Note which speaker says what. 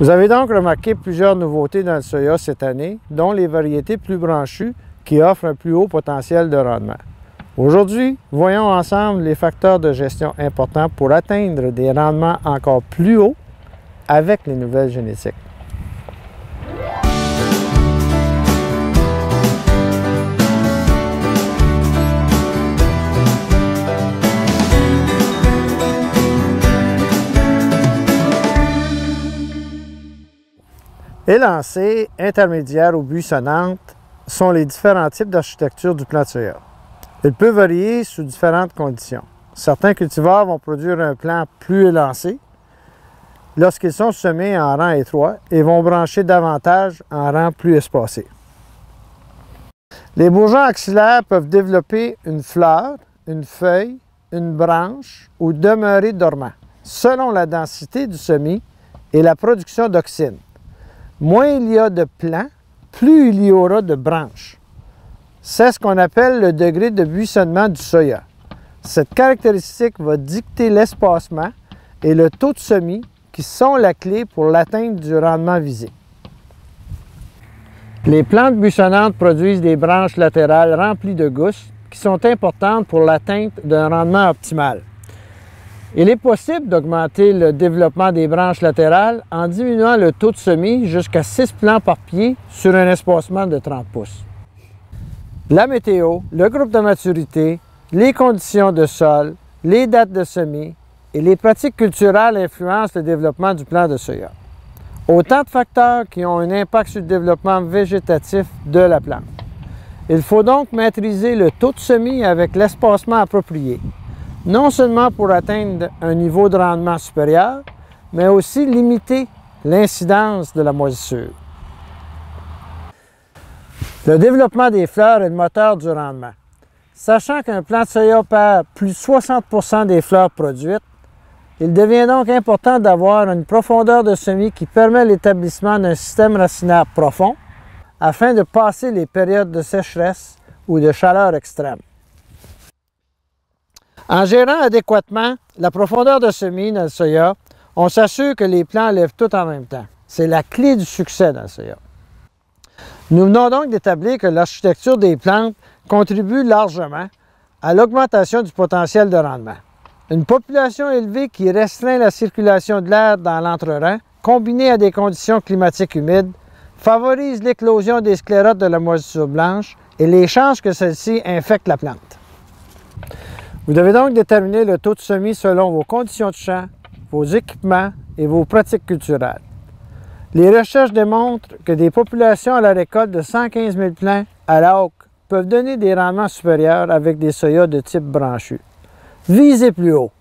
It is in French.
Speaker 1: Vous avez donc remarqué plusieurs nouveautés dans le soya cette année, dont les variétés plus branchues qui offrent un plus haut potentiel de rendement. Aujourd'hui, voyons ensemble les facteurs de gestion importants pour atteindre des rendements encore plus hauts avec les nouvelles génétiques. Élancées, intermédiaires ou buissonnantes sont les différents types d'architecture du plant de soya. Il peut varier sous différentes conditions. Certains cultivars vont produire un plant plus élancé lorsqu'ils sont semés en rang étroit et vont brancher davantage en rang plus espacé. Les bourgeons axillaires peuvent développer une fleur, une feuille, une branche ou demeurer dormants, selon la densité du semis et la production d'auxine. Moins il y a de plants, plus il y aura de branches. C'est ce qu'on appelle le degré de buissonnement du soya. Cette caractéristique va dicter l'espacement et le taux de semis qui sont la clé pour l'atteinte du rendement visé. Les plantes buissonnantes produisent des branches latérales remplies de gousses qui sont importantes pour l'atteinte d'un rendement optimal. Il est possible d'augmenter le développement des branches latérales en diminuant le taux de semis jusqu'à 6 plants par pied sur un espacement de 30 pouces. La météo, le groupe de maturité, les conditions de sol, les dates de semis et les pratiques culturelles influencent le développement du plant de soya. Autant de facteurs qui ont un impact sur le développement végétatif de la plante. Il faut donc maîtriser le taux de semis avec l'espacement approprié, non seulement pour atteindre un niveau de rendement supérieur, mais aussi limiter l'incidence de la moisissure. Le développement des fleurs est le moteur du rendement. Sachant qu'un plant de soya perd plus de 60% des fleurs produites, il devient donc important d'avoir une profondeur de semis qui permet l'établissement d'un système racinaire profond afin de passer les périodes de sécheresse ou de chaleur extrême. En gérant adéquatement la profondeur de semis dans le soya, on s'assure que les plants lèvent tout en même temps. C'est la clé du succès dans le soya. Nous venons donc d'établir que l'architecture des plantes contribue largement à l'augmentation du potentiel de rendement. Une population élevée qui restreint la circulation de l'air dans l'entre-rang, combinée à des conditions climatiques humides, favorise l'éclosion des sclérotes de la moisissure blanche et les chances que celle-ci infecte la plante. Vous devez donc déterminer le taux de semis selon vos conditions de champ, vos équipements et vos pratiques culturelles. Les recherches démontrent que des populations à la récolte de 115 000 plants à la hauque peuvent donner des rendements supérieurs avec des soyas de type branchu. Visez plus haut.